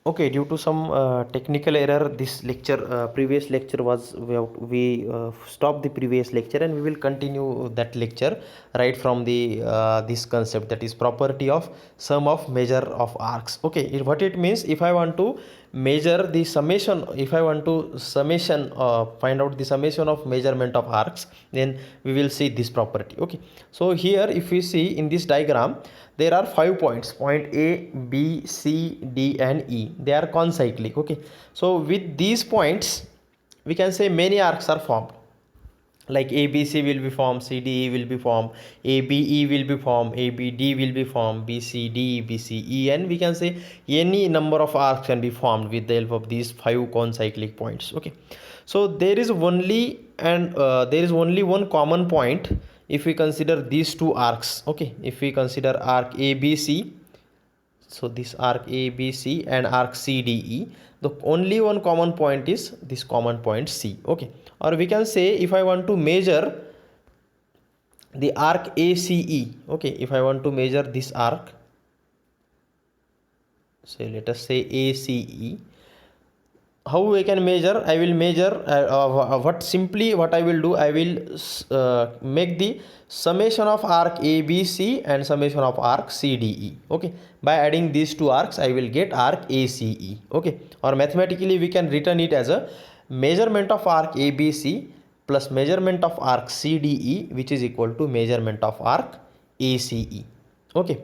Okay, due to some technical error, this lecture, previous lecture was we stopped the previous lecture, and we will continue that lecture right from the this concept, that is property of sum of measure of arcs. Okay, what it means, if I want to measure the summation, if I want to summation find out the summation of measurement of arcs, then we will see this property. Okay, so here if we see in this diagram, there are 5 points, point A, B, C, D and E. They are concyclic. Okay, so with these points we can say many arcs are formed, like ABC will be formed, CDE will be formed, ABE will be formed, ABD will be formed, BCD, BCE, and we can say any number of arcs can be formed with the help of these 5 concyclic points. Okay, so there is only one common point if we consider these two arcs. Okay, if we consider arc ABC, so this arc ABC and arc CDE, the only one common point is this common point C. Okay, or we can say if I want to measure the arc ACE, okay, if I want to measure this arc, say let us say ACE, how we can measure? I will measure what I will do, I will make the summation of arc ABC and summation of arc CDE. Okay, by adding these two arcs I will get arc ACE. Okay, or mathematically we can written it as a measurement of arc ABC plus measurement of arc CDE, which is equal to measurement of arc ACE. Okay,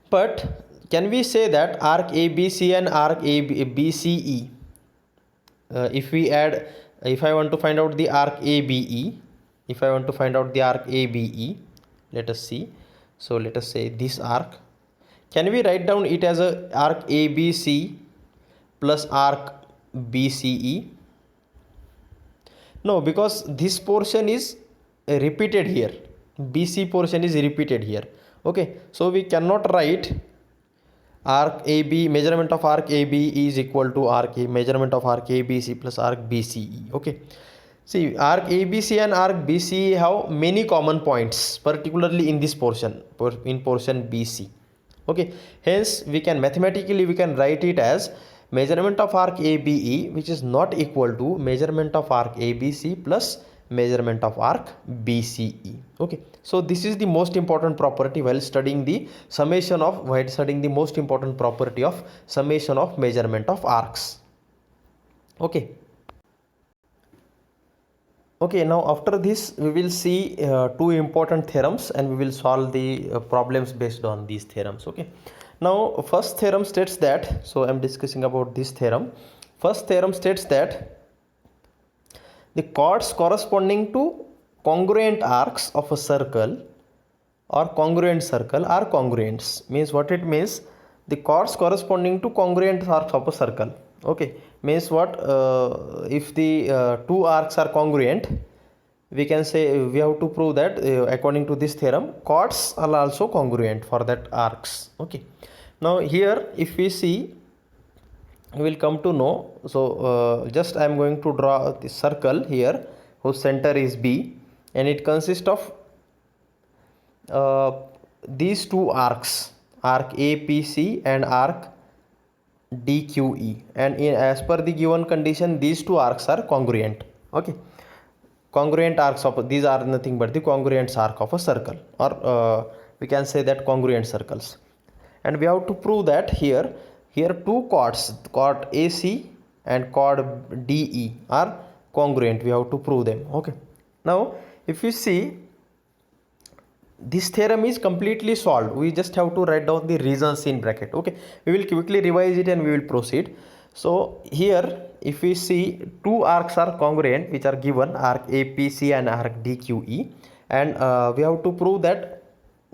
but can we say that arc ABC and arc BCE, if we add, if I want to find out the arc ABE, if I want to find out the arc ABE, let us see. So let us say this arc, can we write down it as a arc ABC plus arc BCE? No, because this portion is repeated here, BC portion is repeated here. Okay, so we cannot write arc AB, measurement of arc AB is equal to arc A, measurement of arc ABC plus arc BCE. Okay, see, arc ABC and arc BCE have many common points, particularly in this portion, in portion BC. Okay, hence we can mathematically we can write it as measurement of arc ABE, which is not equal to measurement of arc ABC plus measurement of arc BCE. Okay, so this is the most important property while studying the most important property of summation of measurement of arcs. Okay, now after this we will see two important theorems, and we will solve the problems based on these theorems. Okay, now first theorem states that, so I am discussing about this theorem. First theorem states that the chords corresponding to congruent arcs of a circle or congruent circle are congruents. Means what it means, the chords corresponding to congruent arcs of a circle. Okay, means what, if the two arcs are congruent, we can say we have to prove that according to this theorem chords are also congruent for that arcs. Okay, now here if we see, we will come to know. So just I am going to draw the circle here whose center is B, and it consists of these two arcs, arc APC and arc DQE, and as per the given condition these two arcs are congruent. Okay, congruent arcs of these are nothing but the congruent arc of a circle, or we can say that congruent circles. And we have to prove that here two chords, chord AC and chord DE are congruent. We have to prove them. Okay, now if you see, this theorem is completely solved. We just have to write down the reasons in bracket. Okay, we will quickly revise it and we will proceed. So here if we see, two arcs are congruent which are given, arc APC and arc DQE, and we have to prove that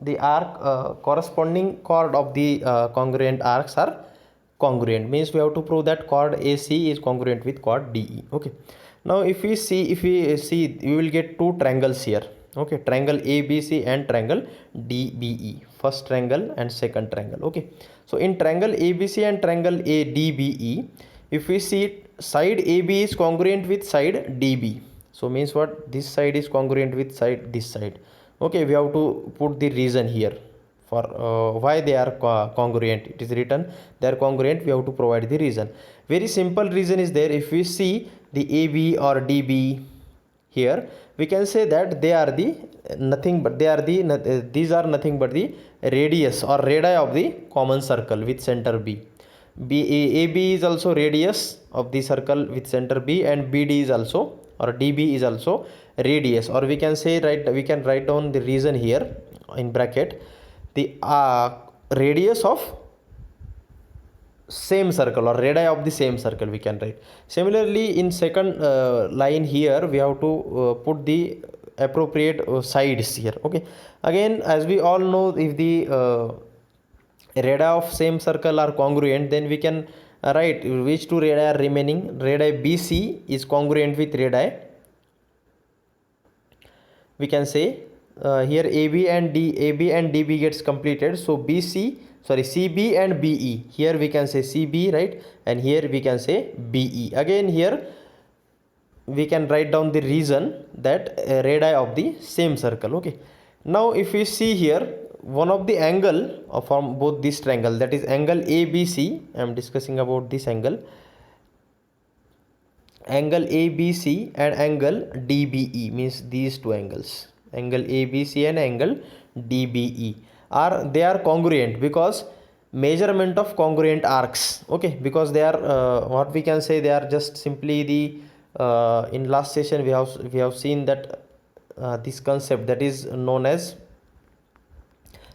the arc corresponding chord of the congruent arcs are congruent. Means we have to prove that chord AC is congruent with chord DE. Okay, now if we see, we will get two triangles here. Okay, triangle ABC and triangle DBE, first triangle and second triangle. Okay, so in triangle ABC and triangle ADBE, if we see, side AB is congruent with side DB. So means what, this side is congruent with side this side. Okay, we have to put the reason here For why they are congruent, it is written they are congruent, we have to provide the reason. Very simple reason is there. If we see the AB or DB, here we can say that they are the nothing but they are the these are nothing but the radius or radii of the common circle with center B. AB is also radius of the circle with center B, and BD is also, or DB is also radius, or we can say, right, we can write down the reason here in bracket, the radius of same circle or radii of the same circle we can write. Similarly, in second line here we have to put the appropriate sides here. Okay, again, as we all know, if the radii of same circle are congruent, then we can write which two radii are remaining. Radii BC is congruent with radii, we can say, here AB and DB gets completed, so CB and BE, here we can say CB, right, and here we can say BE. Again, here we can write down the reason, that radii of the same circle. Okay, now if we see here, one of the angle from both this triangle, that is angle ABC, I am discussing about this angle ABC and angle DBE, means these two angles, angle ABC and angle DBE, they are congruent because measurement of congruent arcs. Okay, because they are what we can say, they are just simply the in last session we have seen that this concept that is known as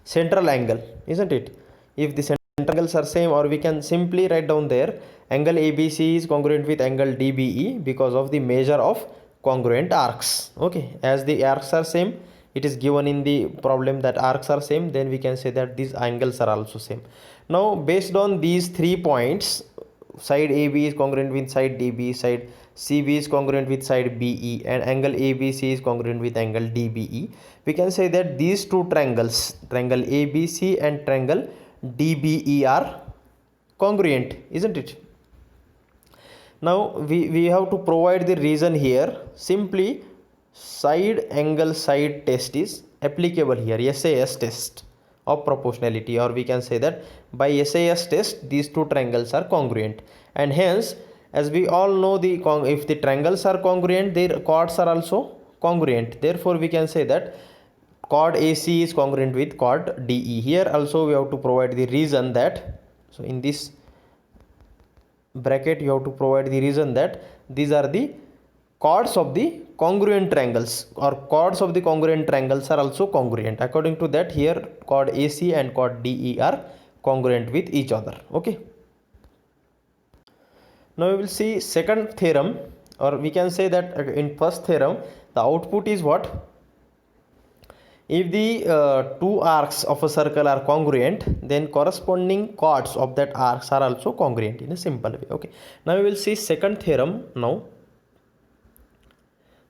central angle, isn't it? If the central angles are same, or we can simply write down there, angle ABC is congruent with angle DBE because of the measure of congruent arcs. Okay, as the arcs are same, it is given in the problem that arcs are same, then we can say that these angles are also same. Now, based on these 3 points, side AB is congruent with side DB, side CB is congruent with side BE, and angle ABC is congruent with angle DBE, we can say that these two triangles, triangle ABC and triangle DBE, are congruent, isn't it? Now we have to provide the reason here. Simply side angle side test is applicable here, SAS test of proportionality, or we can say that by SAS test these two triangles are congruent, and hence, as we all know, if the triangles are congruent, their chords are also congruent. Therefore, we can say that chord AC is congruent with chord DE. Here also we have to provide the reason that, so in this bracket you have to provide the reason that these are the chords of the congruent triangles, or chords of the congruent triangles are also congruent. According to that, here chord AC and chord DE are congruent with each other. Okay, now we will see second theorem, or we can say that in first theorem the output is what? If the two arcs of a circle are congruent, then corresponding chords of that arcs are also congruent in a simple way. Okay, now we will see second theorem now.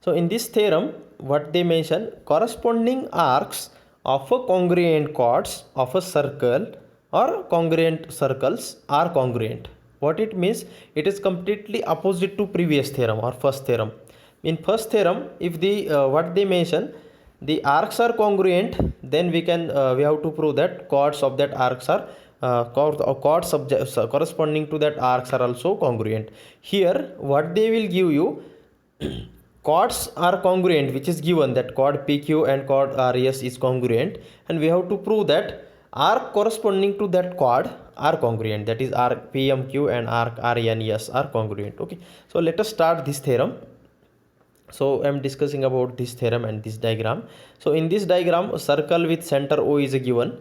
So in this theorem, what they mention, corresponding arcs of a congruent chords of a circle or congruent circles are congruent. What it means? It is completely opposite to previous theorem or first theorem. In first theorem, if the what they mention, the arcs are congruent, then we have to prove that chords of that arcs are chords corresponding to that arcs are also congruent. Here what they will give you, chords are congruent, which is given that chord PQ and chord RS is congruent, and we have to prove that arc corresponding to that chord are congruent, that is arc PMQ and arc RNS are congruent. Okay, so let us start this theorem. So I am discussing about this theorem and this diagram. So in this diagram, a circle with center O is given,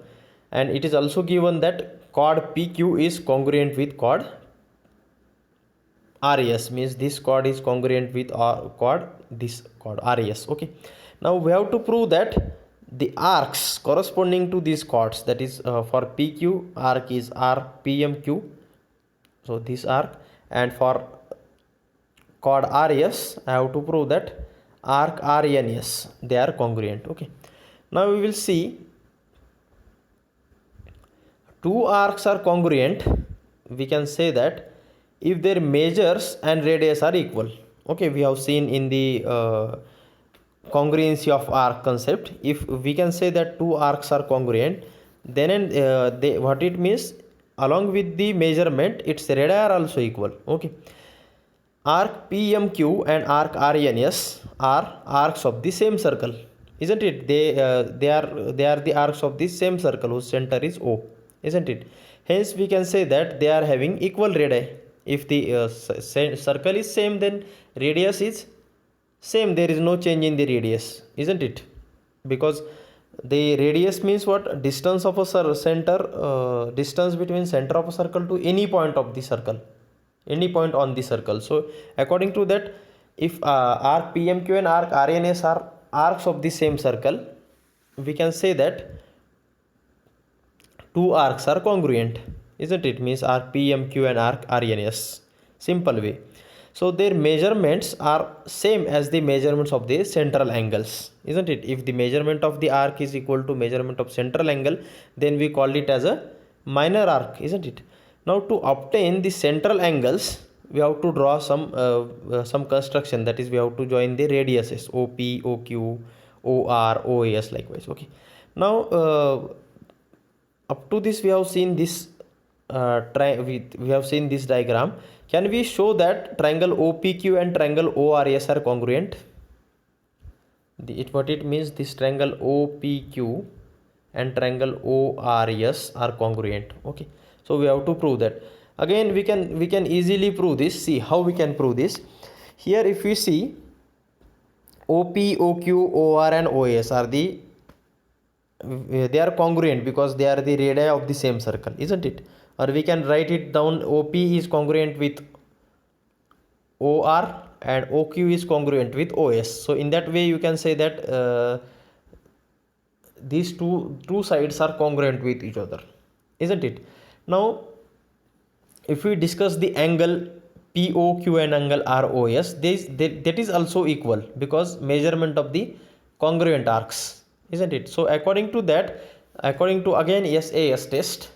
and it is also given that chord PQ is congruent with chord RS, means this chord is congruent with this chord RS. Okay, now we have to prove that the arcs corresponding to these chords, that is for PQ arc is RPMQ, so this arc, and for chord RS I have to prove that arc RNS, they are congruent. Okay, now we will see two arcs are congruent. We can say that if their measures and radius are equal. Okay, we have seen in the congruency of arc concept, if we can say that two arcs are congruent, then and what it means, along with the measurement its radii are also equal. Okay, arc PMQ and arc RNS are arcs of the same circle, isn't it? They are the arcs of the same circle whose center is O, isn't it? Hence we can say that they are having equal radii. If the circle is same, then radius is same. There is no change in the radius, isn't it? Because the radius means what? Distance of a center, distance between center of a circle to any point of the circle, any point on the circle. So according to that, if arc PMQ and arc RNS are arcs of the same circle, we can say that two arcs are congruent, isn't it? Means arc PMQ and arc RNS. Simple way. So their measurements are same as the measurements of the central angles, isn't it? If the measurement of the arc is equal to measurement of central angle, then we call it as a minor arc, isn't it? Now to obtain the central angles, we have to draw some construction, that is we have to join the radiuses OP, OQ, OR, OAS likewise. Okay. Now up to this we have seen this we have seen this diagram. Can we show that triangle OPQ and triangle ORS are congruent? What it means, this triangle OPQ and triangle ORS are congruent. Okay, so we have to prove that. Again we can easily prove this. See how we can prove this. Here if we see, OP, OQ, OR and OS are they are congruent because they are the radii of the same circle, isn't it? Or we can write it down, OP is congruent with OR and OQ is congruent with OS. So in that way you can say that these two sides are congruent with each other, isn't it? Now if we discuss the angle POQ and angle ROS, that is also equal because measurement of the congruent arcs, isn't it? So according to that, according to again SAS test,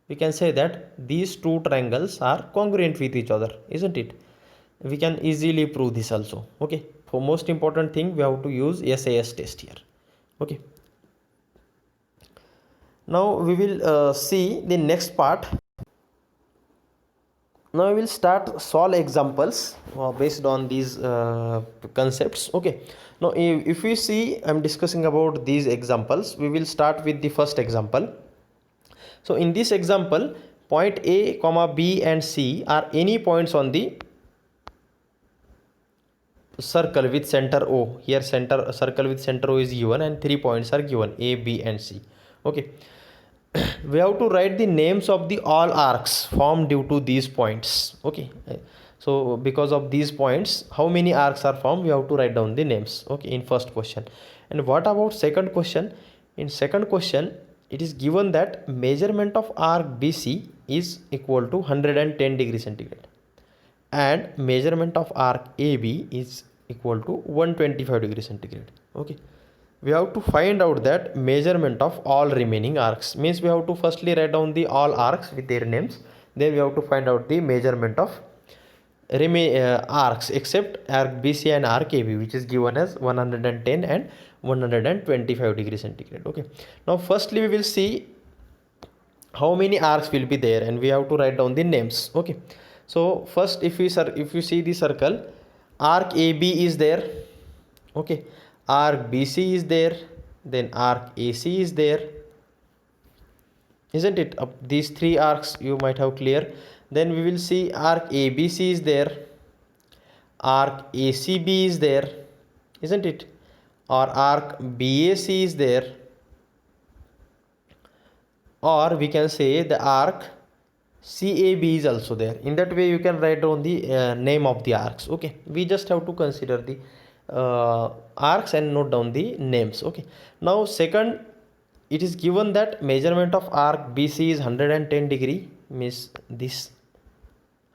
we can say that these two triangles are congruent with each other, isn't it? We can easily prove this also. Okay, for most important thing we have to use SAS test here. Okay, now we will see the next part. Now we will start solve examples based on these concepts. Okay, now if we see, I'm discussing about these examples. We will start with the first example. So in this example, point A, comma B and C are any points on the circle with center O. Here circle with center O is given and 3 points are given, A, B and C. Okay, we have to write the names of the all arcs formed due to these points. Okay, so because of these points, how many arcs are formed, we have to write down the names. Okay, in first question. And what about second question? In second question, it is given that measurement of arc BC is equal to 110 degree centigrade and measurement of arc AB is equal to 125 degree centigrade. Okay, we have to find out that measurement of all remaining arcs. Means we have to firstly write down the all arcs with their names, then we have to find out the measurement of arcs except arc BC and arc AB, which is given as 110 and 125 degree centigrade. Okay, now firstly we will see how many arcs will be there and we have to write down the names. Okay, so first if you see the circle, arc AB is there. Okay, arc BC is there, then arc AC is there, isn't it? These three arcs you might have clear. Then we will see arc ABC is there, arc ACB is there, isn't it? Or arc BAC is there, or we can say the arc CAB is also there. In that way you can write down the name of the arcs. Okay, we just have to consider the arcs and note down the names. Okay, now second, it is given that measurement of arc BC is 110 degree, means this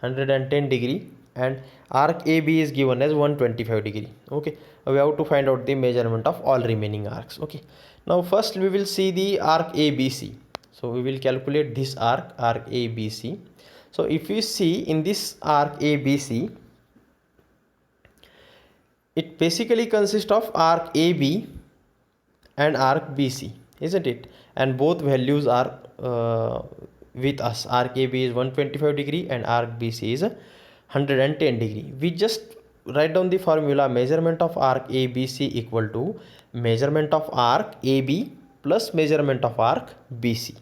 110 degree, and arc AB is given as 125 degree. Okay, we have to find out the measurement of all remaining arcs. Okay, now first we will see the arc ABC. So we will calculate this arc ABC. So if you see in this arc ABC, it basically consists of arc AB and arc BC, isn't it? and both values are with us. Arc AB is 125 degree and arc BC is 110 degree. We just write down the formula: measurement of arc ABC equal to measurement of arc AB plus measurement of arc BC.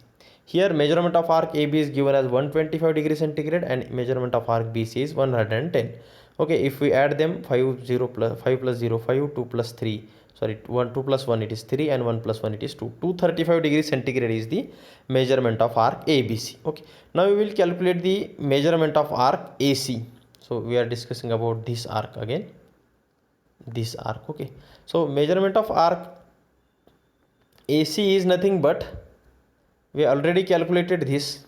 Here measurement of arc AB is given as 125 degree centigrade and measurement of arc BC is 110. Okay, if we add them, 5 0 plus 5 plus 0 5, 2 plus 3, sorry, 1 2 plus 1 it is 3 and 1 plus 1 it is 2. 235 degree centigrade is the measurement of arc ABC. Okay, now we will calculate the measurement of arc AC. So we are discussing about this arc again, this arc. Okay, so measurement of arc AC is nothing but, we already calculated this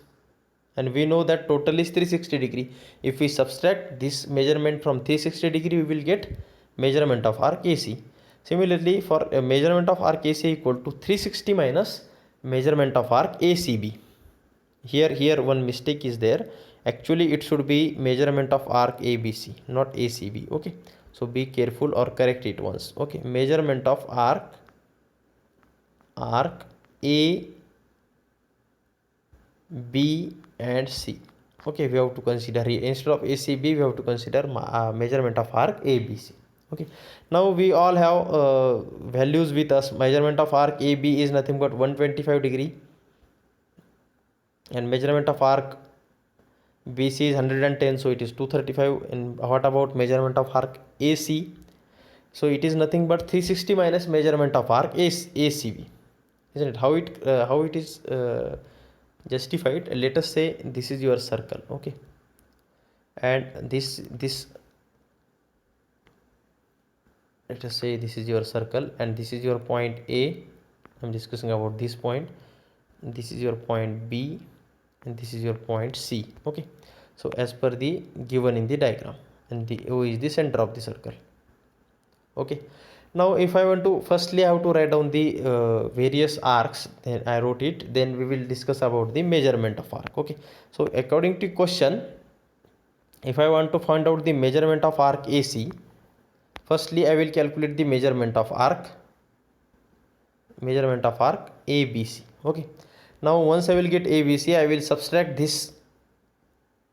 and we know that total is 360 degree. If we subtract this measurement from 360 degree, we will get measurement of arc AC. Similarly, for a measurement of arc AC equal to 360 minus measurement of arc ACB. Here one mistake is there. Actually it should be measurement of arc ABC, not ACB. Okay, so be careful or correct it once. Okay, measurement of arc A, B and C. Okay, we have to consider here, instead of ACB we have to consider measurement of arc ABC. Okay, now we all have values with us. Measurement of arc AB is nothing but 125 degree and measurement of arc BC is 110, so it is 235. And what about measurement of arc AC? So it is nothing but 360 minus measurement of arc ACB, isn't it? How it is justified? Let us say this is your circle. Okay, and this let us say this is your circle and this is your point A. I'm discussing about this point. This is your point B and this is your point C. Okay, so as per the given in the diagram, and the O is the center of the circle. Okay, now if I want to, firstly I have to write down the various arcs, then I wrote it, then we will discuss about the measurement of arc. Okay, so according to question, if I want to find out the measurement of arc AC, firstly I will calculate the measurement of arc ABC. Okay, now once I will get ABC, I will subtract this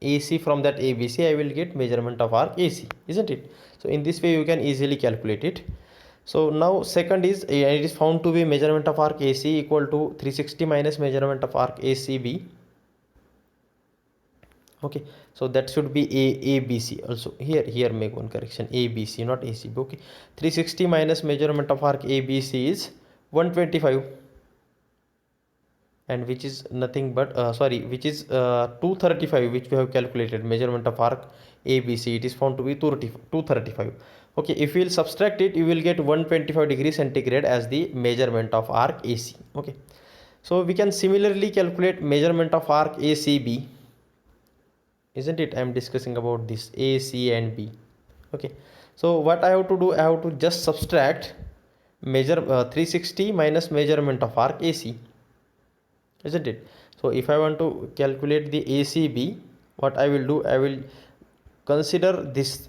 AC from that ABC, I will get measurement of arc AC, isn't it? So in this way you can easily calculate it. So now second is, it is found to be measurement of arc AC equal to 360 minus measurement of arc ACB. Okay, so that should be ABC also. Here make one correction, ABC not ACB. Okay, 360 minus measurement of arc ABC is 125, and which is nothing but which is 235, which we have calculated measurement of arc ABC. It is found to be 235. Okay, if we will subtract it, you will get 125 degree centigrade as the measurement of arc AC. Okay, so we can similarly calculate measurement of arc ACB, isn't it? I am discussing about this A, C and B. Okay, so what I have to do, I have to just subtract 360 minus measurement of arc AC, isn't it? So if I want to calculate the ACB, what I will do, I will consider this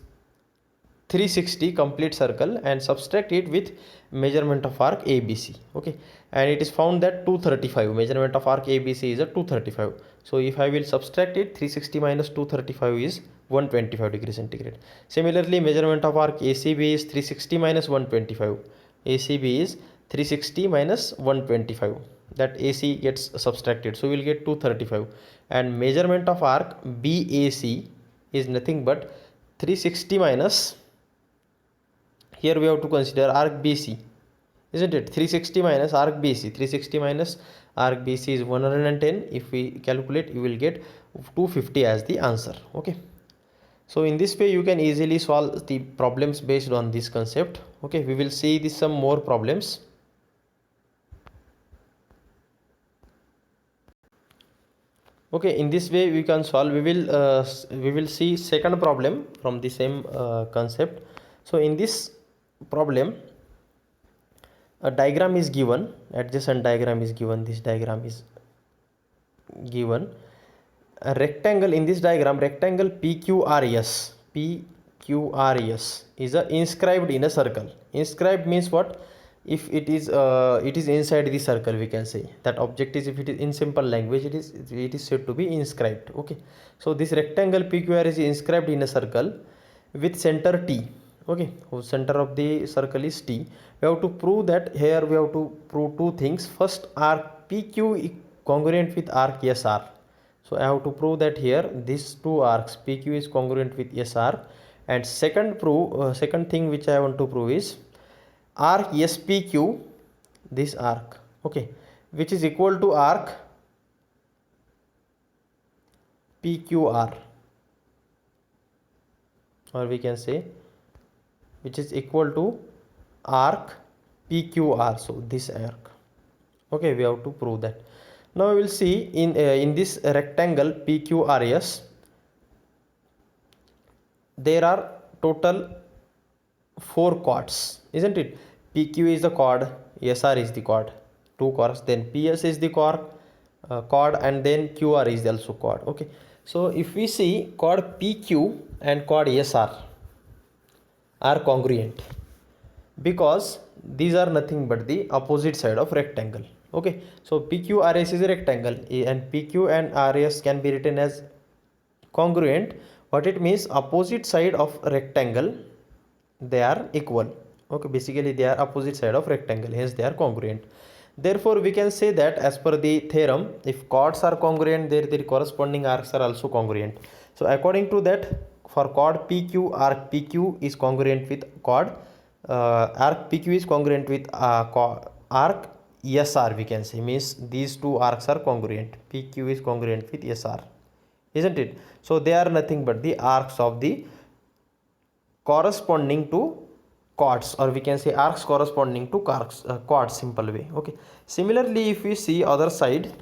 360 complete circle and subtract it with measurement of arc ABC. Okay, and it is found that 235, measurement of arc ABC is a 235. So if I will subtract it, 360 minus 235 is 125 degree centigrade. Similarly, measurement of arc ACB is 360 minus 125. ACB is 360 minus 125. That AC gets subtracted, so we will get 235. And measurement of arc BAC is nothing but 360 minus, here we have to consider arc BC, isn't it? 360 minus arc BC. 360 minus arc BC is 110. If we calculate, you will get 250 as the answer. Okay, so in this way you can easily solve the problems based on this concept. Okay, we will see some more problems. Okay, in this way we can solve. We will see second problem from the same concept. So in this problem, a diagram is given, adjacent diagram is given, this diagram is given. A rectangle, in this diagram, rectangle PQRS is inscribed in a circle. Inscribed means what? if it is inside the circle, we can say that object is, if it is in simple language, it is said to be inscribed. Okay, so this rectangle PQR is inscribed in a circle with center T. Okay, whose center of the circle is T. We have to prove that, here we have to prove two things. First, arc PQ is congruent with arc SR. So I have to prove that here these two arcs PQ is congruent with SR. And second thing which I want to prove is arc SPQ, this arc, okay, which is equal to arc PQR, or we can say which is equal to arc PQR. So this arc, okay, we have to prove that. Now we will see in this rectangle PQRS, there are total 4 chords, isn't it? PQ is the chord, SR is the chord, 2 chords, then PS is the chord, and then QR is also chord. Okay, so if we see chord PQ and chord SR are congruent, because these are nothing but the opposite side of rectangle. Okay, so PQRS is a rectangle, and PQ and RS can be written as congruent. What it means, opposite side of rectangle, they are equal. Okay, basically they are opposite side of rectangle, hence they are congruent. Therefore we can say that as per the theorem, if chords are congruent, their corresponding arcs are also congruent. So according to that, for chord PQ, arc PQ is congruent with chord arc PQ is congruent with arc SR, we can say, means these two arcs are congruent. PQ is congruent with SR, isn't it? So they are nothing but the arcs of the corresponding to chords, or we can say arcs corresponding to chords, simple way. Okay, similarly if we see other side,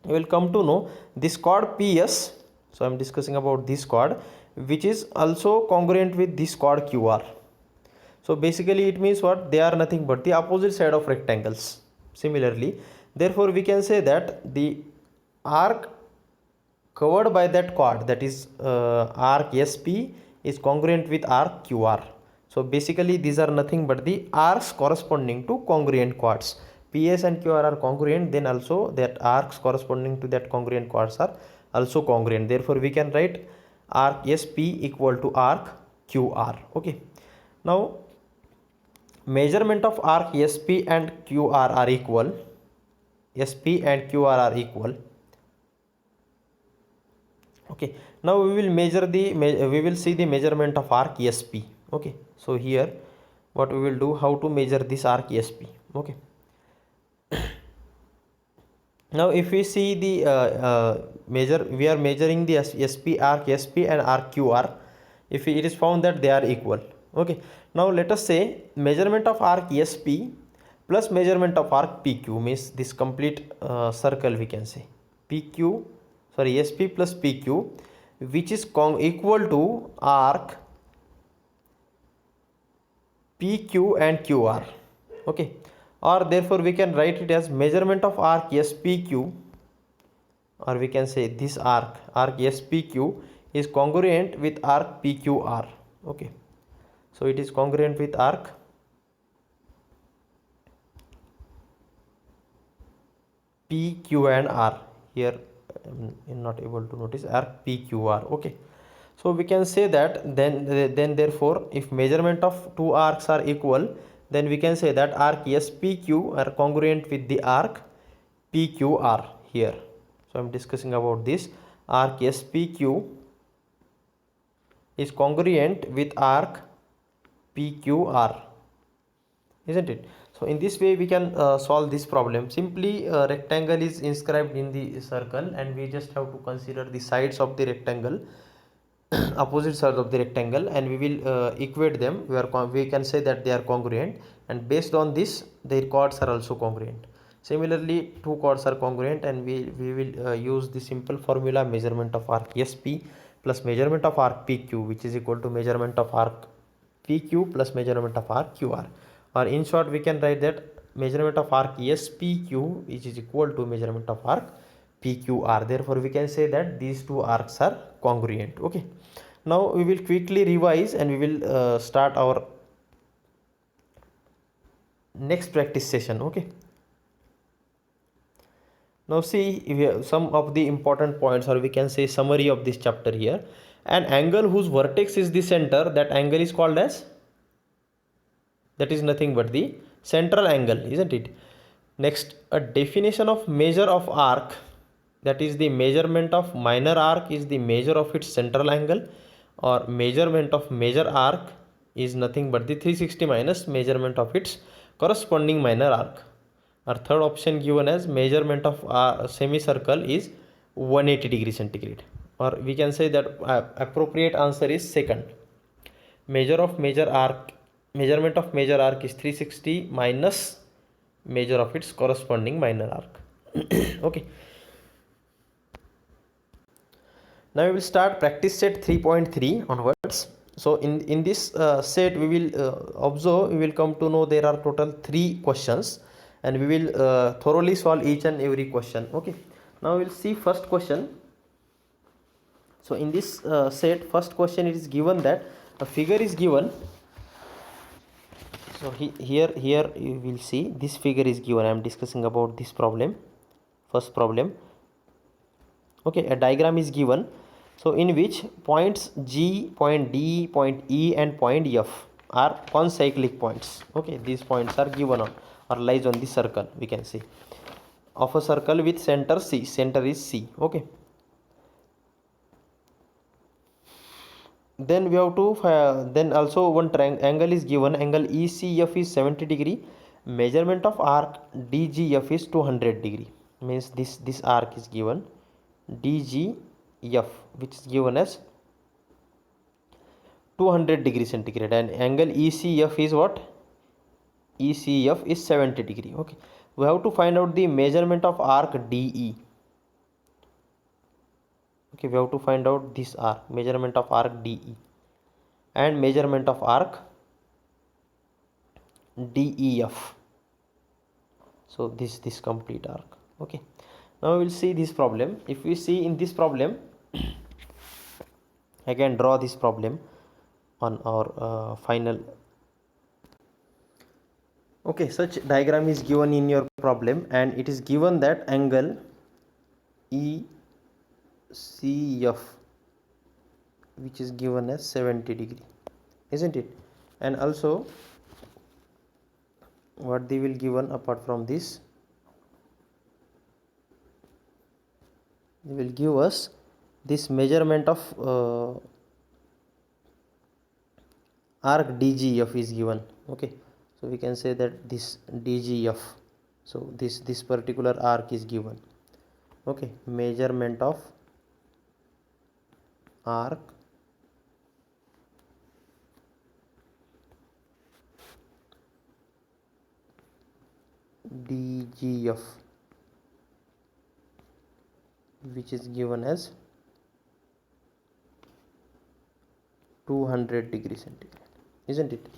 you will come to know this chord PS. So I am discussing about this chord, which is also congruent with this chord QR. So basically it means what, they are nothing but the opposite side of rectangles. Similarly, therefore we can say that the arc covered by that chord, that is arc SP, is congruent with arc QR. So basically these are nothing but the arcs corresponding to congruent chords. PS and QR are congruent, then also that arcs corresponding to that congruent chords are also congruent. Therefore we can write arc SP equal to arc QR. Okay, now measurement of arc SP and QR are equal. SP and QR are equal. Okay, now we will see the measurement of arc SP. Okay, so here what we will do, how to measure this arc SP. Okay, now if we see the we are measuring the arc SP and arc QR. If it is found that they are equal. Okay, now let us say measurement of arc SP plus measurement of arc PQ, means this complete circle, we can say SP plus PQ, which is equal to arc PQ and QR. Okay, or therefore we can write it as measurement of arc SPQ, or we can say this arc SPQ is congruent with arc PQR. Okay, so it is congruent with arc PQ and R. Here I am not able to notice arc PQR. Okay, so we can say that then therefore if measurement of two arcs are equal, then we can say that arc SPQ are congruent with the arc PQR here. So I am discussing about this arc SPQ is congruent with arc PQR, isn't it? So in this way we can solve this problem. Simply rectangle is inscribed in the circle, and we just have to consider the sides of the rectangle opposite sides of the rectangle, and we will equate them. We can say that they are congruent, and based on this their chords are also congruent. Similarly, two chords are congruent, and we will use the simple formula, measurement of arc SP plus measurement of arc PQ, which is equal to measurement of arc PQ plus measurement of arc QR. Or in short, we can write that measurement of arc SPQ, which is equal to measurement of arc PQR. Therefore we can say that these two arcs are congruent. Okay, now we will quickly revise, and we will start our next practice session. Okay, now see if you have some of the important points, or we can say summary of this chapter here. An angle whose vertex is the center, that angle is called as, that is nothing but the central angle, isn't it? Next, a definition of measure of arc, that is the measurement of minor arc is the measure of its central angle, or measurement of major arc is nothing but the 360 minus measurement of its corresponding minor arc. Our third option given as measurement of semicircle is 180 degree centigrade, or we can say that appropriate answer is second. Measurement of major arc is 360 minus measure of its corresponding minor arc. Okay, now we will start practice set 3.3 onwards. So in this set we will observe, we will come to know there are total 3 questions, and we will thoroughly solve each and every question. Okay, now we will see first question. So in this set, first question, it is given that a figure is given. So here you will see this figure is given. I am discussing about this problem, first problem. Okay, a diagram is given, so in which points G, point D, point E and point F are concyclic points. Okay, these points are given on or lies on the circle, we can say, of a circle with center C. Center is C. Okay, then we have to then also one angle is given. Angle ECF is 70 degree. Measurement of arc DGF is 200 degree. Means this arc is given DGF, which is given as 200 degree centigrade, and angle ECF is what? ECF is 70 degree. Okay, we have to find out the measurement of arc DE. Okay, we have to find out this arc, measurement of arc DE, and measurement of arc DEF. So this complete arc. Okay, now we will see this problem. If we see in this problem, I can draw this problem on our final. Okay, such diagram is given in your problem, and it is given that angle ECF, which is given as 70 degree, isn't it? And also what they will given apart from this, they will give us this measurement of arc DGF is given. Okay, so we can say that this DGF, so this particular arc is given. Okay, measurement of arc DGF, which is given as 200 degree centigrade, isn't it?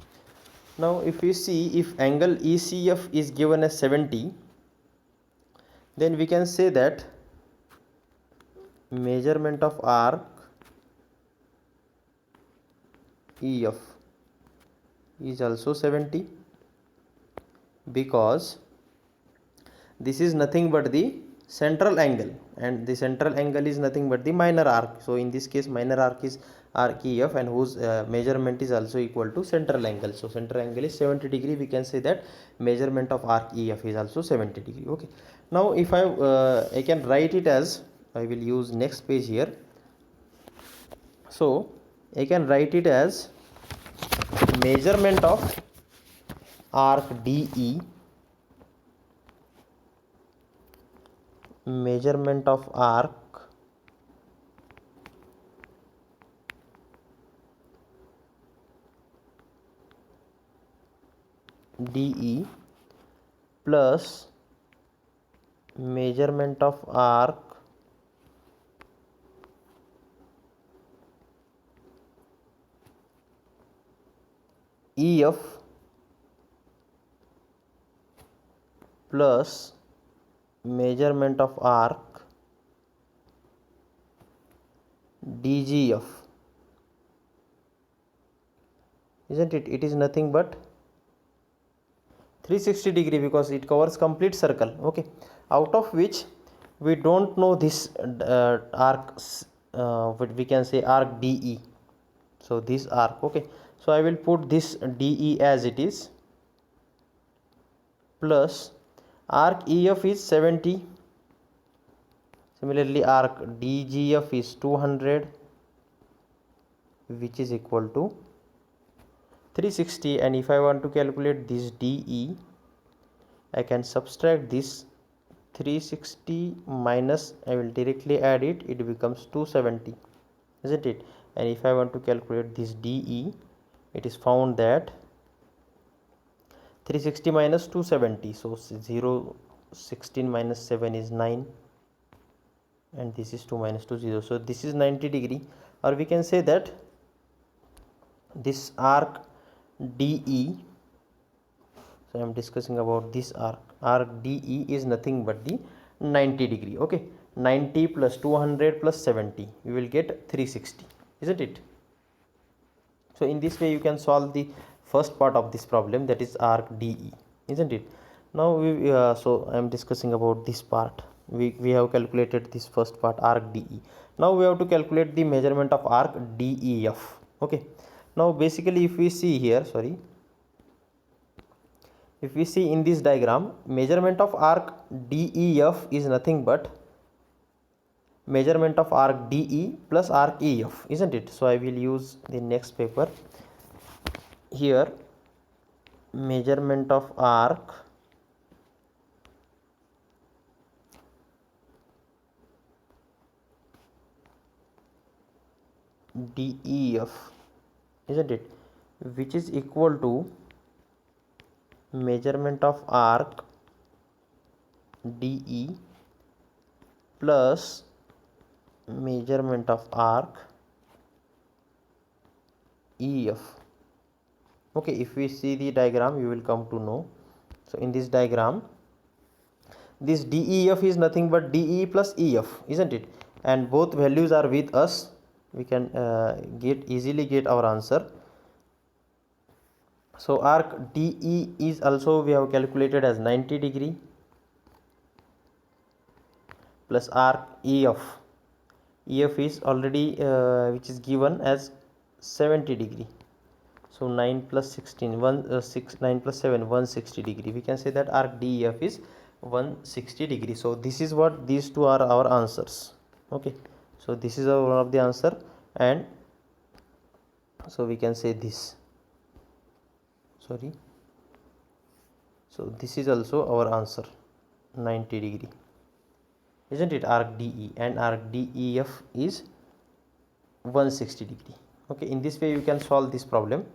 Now if we see, if angle ECF is given as 70, then we can say that measurement of arc EF is also 70, because this is nothing but the central angle, and the central angle is nothing but the minor arc. So in this case, minor arc is arc EF, and whose measurement is also equal to central angle. So central angle is 70 degree. We can say that measurement of arc EF is also 70 degree. Okay, now if I can write it as, I will use next page here. So I can write it as measurement of arc DE, measurement of arc DE plus measurement of arc EF plus measurement of arc DGF, isn't it? It is nothing but 360 degree because it covers complete circle. Okay, out of which we don't know this arc, what we can say arc DE. So this arc, okay, so I will put this DE as it is, plus arc EF is 70. Similarly arc DGF is 200, which is equal to 360. And if I want to calculate this DE, I can subtract this 360 minus, I will directly add it, it becomes 270, isn't it? And if I want to calculate this DE, it is found that 360 minus 270, so 0 16 minus 7 is 9, and this is 2 minus 2 0, so this is 90 degree. Or we can say that this arc DE, so I am discussing about this arc DE is nothing but the 90 degree. Okay, 90 plus 200 plus 70, you will get 360, isn't it? So in this way you can solve the first part of this problem, that is arc DE, isn't it? Now we so I am discussing about this part. We have calculated this first part, arc DE. Now we have to calculate the measurement of arc DEF. Okay, now basically if we see here, if we see in this diagram, measurement of arc DEF is nothing but measurement of arc DE plus arc EF, isn't it? So I will use the next paper here. Measurement of arc DEF, isn't it, which is equal to measurement of arc DE plus measurement of arc EF. Okay, if we see the diagram you will come to know. So in this diagram, this DEF is nothing but DE plus EF, isn't it? And both values are with us. We can easily get our answer. So arc DE is also we have calculated as 90 degree plus arc EF. EF is already which is given as 70 degree. So 9 plus 16, 9 plus 7, 160 degree. We can say that arc DEF is 160 degree. So this is what these two are our answers. Okay, so this is one of the answer, and so we can say this. So this is also our answer, 90 degree, isn't it? Arc DE and arc DEF is 160 degree. Okay, in this way you can solve this problem.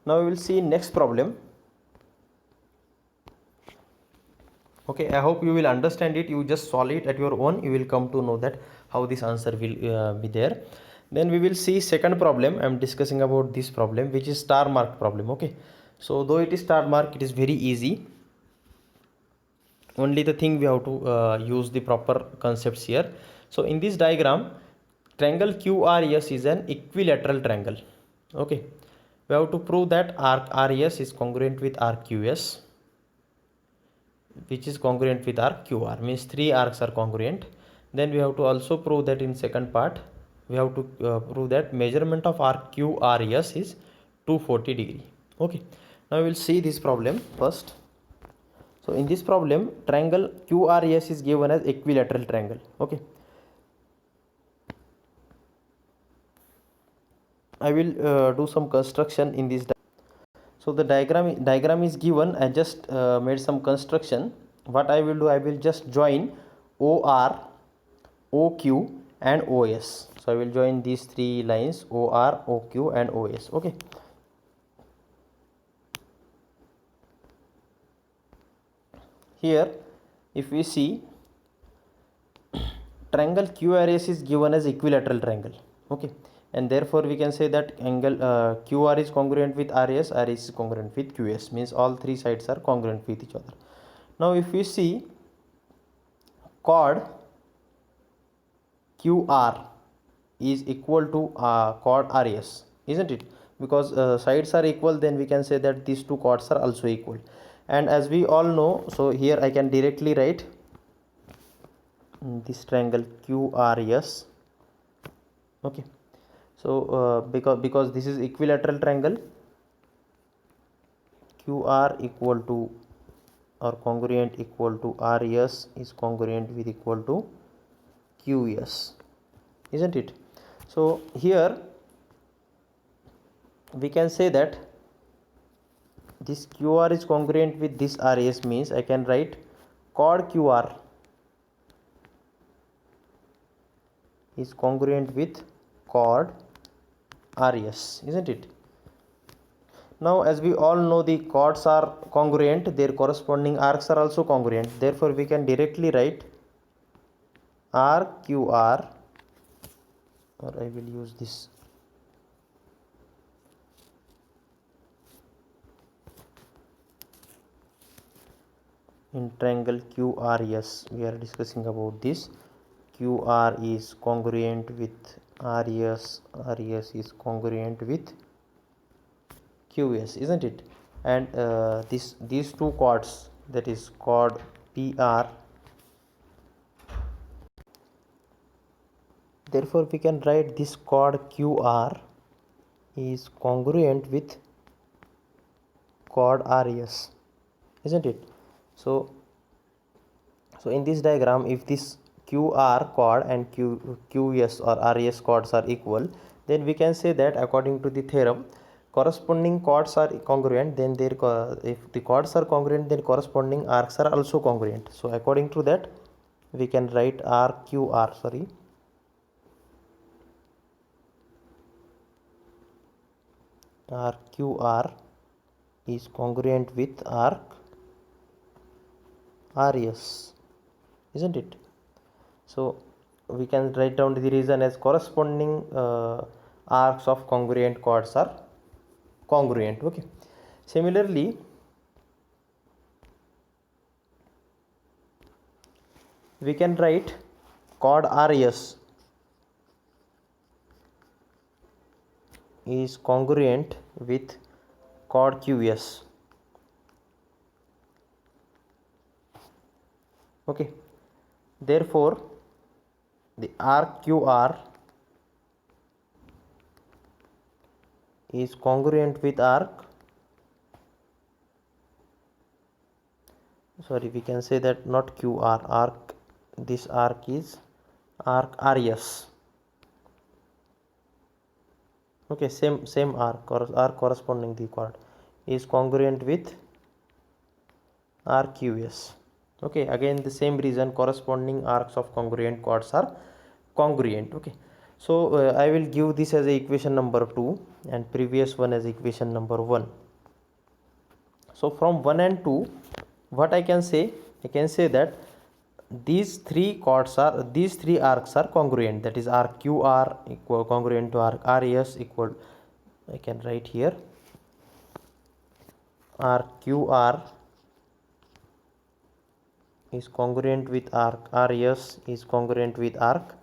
Now we will see next problem. Okay, I hope you will understand it. You just solve it at your own, you will come to know that how this answer will be there. Then we will see second problem. I am discussing about this problem, which is star mark problem. Okay, so though it is star mark, it is very easy. Only the thing we have to use the proper concepts here. So in this diagram, triangle QRS is an equilateral triangle. Okay, we have to prove that arc RS is congruent with arc QS, which is congruent with arc QR, means three arcs are congruent. Then we have to also prove that in second part we have to prove that measurement of arc QRS is 240 degree. Okay, now we will see this problem first. So in this problem, triangle QRS is given as equilateral triangle. Okay, I will do some construction in this. So the diagram is given. I just made some construction. What I will do, I will just join OR, OQ and OS. So I will join these three lines, OR, OQ and OS. Okay, here if we see, triangle QRS is given as equilateral triangle. Okay, and therefore we can say that angle QR is congruent with RS, RS is congruent with QS, means all three sides are congruent with each other. Now if we see chord QR is equal to chord RS, isn't it? because sides are equal, then we can say that these two chords are also equal. And as we all know, so here I can directly write this triangle QRS. Okay, so because this is equilateral triangle, QR equal to or congruent equal to RS is congruent with equal to QS, isn't it? So here we can say that this QR is congruent with this RS, means I can write chord QR is congruent with chord RS, isn't it? Now as we all know, the chords are congruent, their corresponding arcs are also congruent, therefore we can directly write RQR, or I will use this in triangle QRS. We are discussing about this. QR is congruent with RS, RS is congruent with QS, isn't it? And these two chords, that is chord PR, therefore we can write this chord QR is congruent with chord RS, isn't it? So in this diagram, if this QR chord and QS or RS chords are equal, then we can say that according to the theorem, corresponding chords are congruent, then if the chords are congruent, then corresponding arcs are also congruent. So according to that, we can write RQR is congruent with arc RS, isn't it? So we can write down the reason as corresponding arcs of congruent chords are congruent. Okay, similarly we can write chord RS is congruent with chord QS. Okay, therefore the arc QR is congruent with arc, sorry, we can say that not QR, arc, this arc is arc RS. Okay, same arc or arc corresponding the chord is congruent with RQS. Okay, again the same reason, corresponding arcs of congruent chords are congruent. Okay, so I will give this as a equation number 2 and previous one as equation number 1. So from 1 and 2, what I can say that these three arcs are congruent, that is arc QR equal congruent to arc RS equal, I can write here arc QR is congruent with arc RS is congruent with arc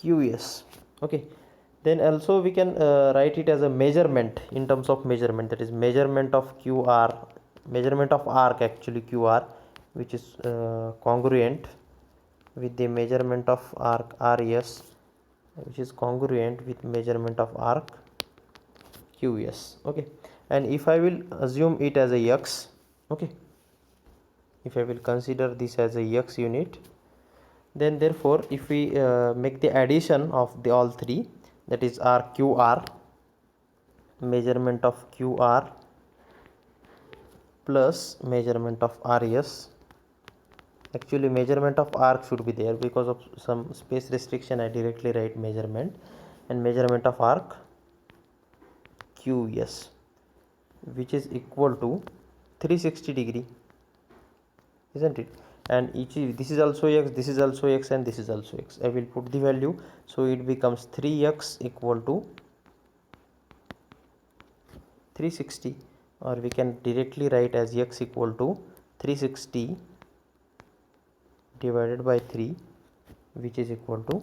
QS. Okay, then also we can write it as a measurement, in terms of measurement, that is measurement of measurement of arc actually QR, which is congruent with the measurement of arc RS, which is congruent with measurement of arc QS. Okay, and if I will assume it as a X, okay, if I will consider this as a X unit, then therefore if we make the addition of the all three, that is RQR, measurement of QR plus measurement of RS, actually measurement of arc should be there, because of some space restriction I directly write measurement, and measurement of arc QS, which is equal to 360 degree, isn't it? And this is also X, this is also X, and this is also X. I will put the value, so it becomes 3X equal to 360, or we can directly write as X equal to 360 divided by 3, which is equal to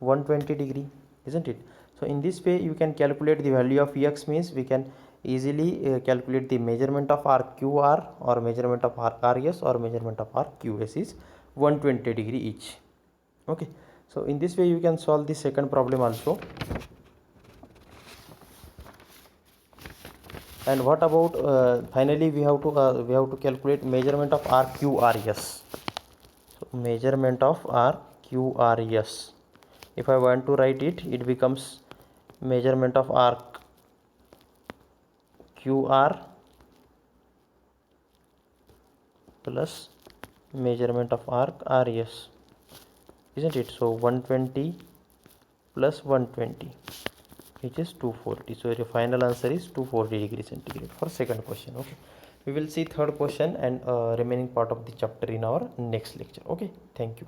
120 degree. isn't it? So in this way you can calculate the value of Ex, means we can easily calculate the measurement of arc QR or measurement of arc RS or measurement of arc QS is 120 degree each. Okay, so in this way you can solve the second problem also. And what about finally we have to calculate measurement of arc QRS. So measurement of arc QRS, if I want to write it, it becomes measurement of arc QR plus measurement of arc RS, isn't it? So 120 plus 120, which is 240. So your final answer is 240 degrees centigrade for second question. Okay, we will see third question and remaining part of the chapter in our next lecture. Okay, thank you.